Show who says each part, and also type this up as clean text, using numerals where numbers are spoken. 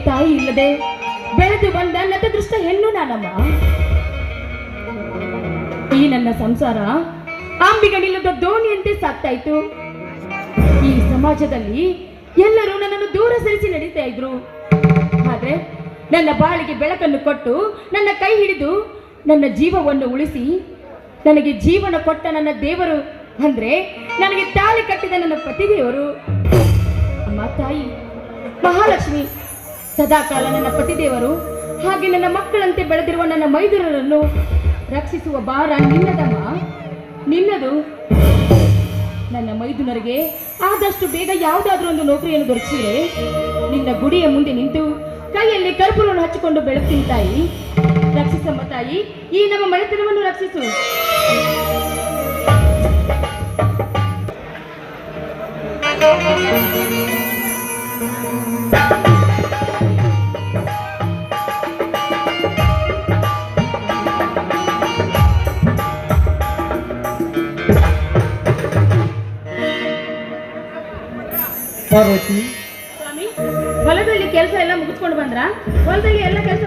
Speaker 1: ತಾಯಿ ಇಲ್ಲದೆ ಬೆಳೆದು ಬಂದ ನತದೃಷ್ಟ ಹೆಣ್ಣು ನಾನಮ್ಮ. ಈ ನನ್ನ ಸಂಸಾರ ಅಂಬಿಗನಿಲ್ಲದ ದೋಣಿಯಂತೆ ಸಾಕ್ತಾಯಿತು. ಈ ಸಮಾಜದಲ್ಲಿ ಎಲ್ಲರೂ ನನ್ನನ್ನು ದೂರ ಸರಿಸಿ ನಡೀತಾ ಇದ್ರು. ಆದ್ರೆ ನನ್ನ ಬಾಳಿಗೆ ಬೆಳಕನ್ನು ಕೊಟ್ಟು ನನ್ನ ಕೈ ಹಿಡಿದು ನನ್ನ ಜೀವವನ್ನು ಉಳಿಸಿ ನನಗೆ ಜೀವನ ಕೊಟ್ಟ ನನ್ನ ದೇವರು ಅಂದ್ರೆ ನನಗೆ ತಾಳಿ ಕಟ್ಟಿದ ನನ್ನ ಪತಿದೇವರು ಅಮ್ಮ ತಾಯಿ ಮಹಾಲಕ್ಷ್ಮಿ ಸದಾಕಾಲ ನನ್ನ ಪತಿದೇವರು ಹಾಗೆ ನನ್ನ ಮಕ್ಕಳಂತೆ ಬೆಳೆದಿರುವ ನನ್ನ ಮೈದುರರನ್ನು ರಕ್ಷಿಸುವ ಭಾರ ನಿನ್ನದಮ್ಮ, ನಿನ್ನದು. ನನ್ನ ಮೈದುನರಿಗೆ ಆದಷ್ಟು ಬೇಗ ಯಾವುದಾದ್ರೂ ಒಂದು ನೌಕರಿಯನ್ನು ದೊರಕಿಸಿದರೆ ನಿನ್ನ ಗುಡಿಯ ಮುಂದೆ ನಿಂತು ಕೈಯಲ್ಲಿ ಕರ್ಪೂರವನ್ನು ಹಚ್ಚಿಕೊಂಡು ಬೆಳಗ್ತೀನಿ ತಾಯಿ. ರಕ್ಷಿಸಮ್ಮ ತಾಯಿ, ಈ ನಮ್ಮ ಮನೆತನವನ್ನು ರಕ್ಷಿಸು.
Speaker 2: ಪಾರ್ವತಿ,
Speaker 1: ಸ್ವಾಮಿ, ಹೊಲದಲ್ಲಿ ಕೆಲಸ ಎಲ್ಲ ಮುಗಿಸ್ಕೊಂಡು ಬಂದ್ರ? ಹೊಲದಲ್ಲಿ ಎಲ್ಲ ಕೆಲಸ